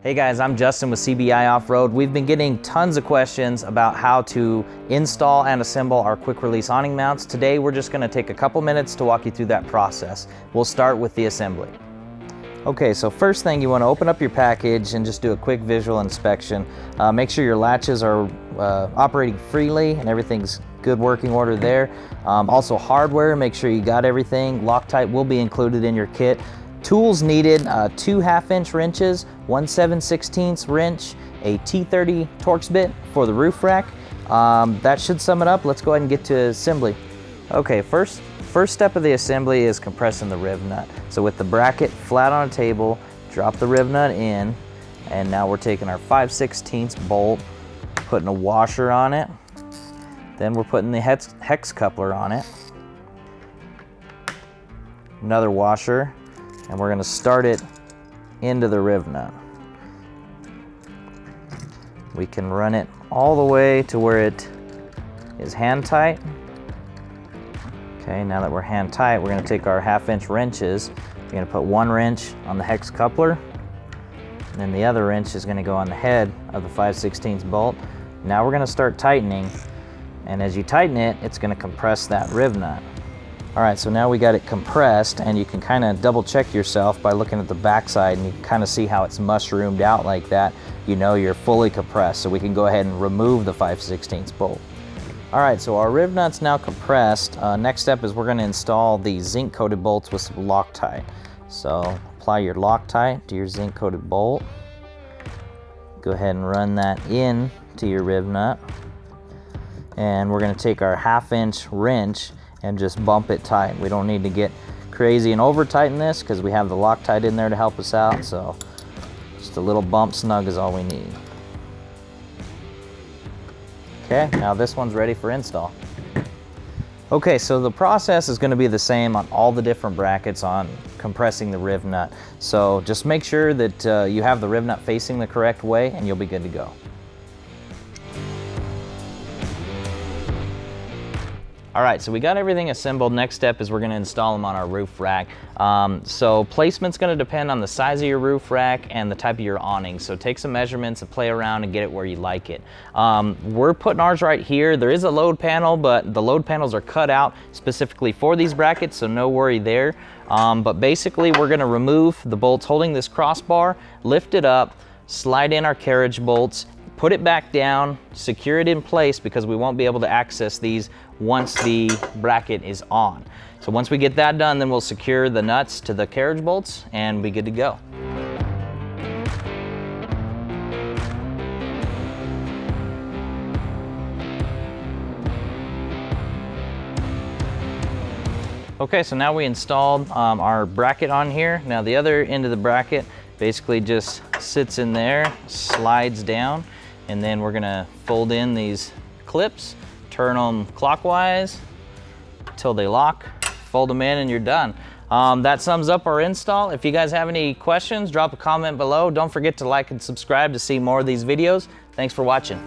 Hey guys, I'm Justin with CBI Off-Road. We've been getting tons of questions about how to install and assemble our quick release awning mounts. Today we're just going to take a couple minutes to walk you through that process. We'll start with the assembly. Okay, so first thing, you want to open up your package and just do a quick visual inspection. Make sure your latches are operating freely and everything's good working order there. Also hardware, make sure you got everything. Loctite will be included in your kit. Tools needed, 2 1/2-inch wrenches, 1 7/16 wrench, a T30 Torx bit for the roof rack. That should sum it up. Let's go ahead and get to assembly. Okay, first step of the assembly is compressing the rib nut. So with the bracket flat on a table, drop the rib nut in, and now we're taking our 5/16 bolt, putting a washer on it. Then we're putting the hex coupler on it. Another washer. And we're going to start it into the rib nut. We can run it all the way to where it is hand tight. Okay, now that we're hand tight, we're going to take our 1/2-inch wrenches. We're going to put one wrench on the hex coupler, and then the other wrench is going to go on the head of the 5/16 bolt. Now we're going to start tightening, and as you tighten it, it's going to compress that rib nut. All right, so now we got it compressed, and you can kind of double check yourself by looking at the backside, and you can kind of see how it's mushroomed out like that. You know you're fully compressed, so we can go ahead and remove the 5/16 bolt. All right, so our rib nut's now compressed. Next step is we're going to install the zinc-coated bolts with some Loctite. So apply your Loctite to your zinc-coated bolt. Go ahead and run that in to your rib nut. And we're going to take our 1/2-inch wrench and just bump it tight. We don't need to get crazy and over tighten this because we have the Loctite in there to help us out. So just a little bump snug is all we need. Okay, now this one's ready for install. Okay, so the process is going to be the same on all the different brackets on compressing the rib nut. So just make sure that you have the rib nut facing the correct way and you'll be good to go. All right, so we got everything assembled. Next step is we're gonna install them on our roof rack. So placement's gonna depend on the size of your roof rack and the type of your awning. So take some measurements and play around and get it where you like it. We're putting ours right here. There is a load panel, but the load panels are cut out specifically for these brackets, so no worry there. But basically we're gonna remove the bolts holding this crossbar, lift it up, slide in our carriage bolts, put it back down, secure it in place because we won't be able to access these once the bracket is on. So once we get that done, then we'll secure the nuts to the carriage bolts and be good to go. Okay, so now we installed our bracket on here. Now the other end of the bracket basically just sits in there, slides down, and then we're gonna fold in these clips, turn them clockwise until they lock, fold them in, and you're done. That sums up our install. If you guys have any questions, drop a comment below. Don't forget to like and subscribe to see more of these videos. Thanks for watching.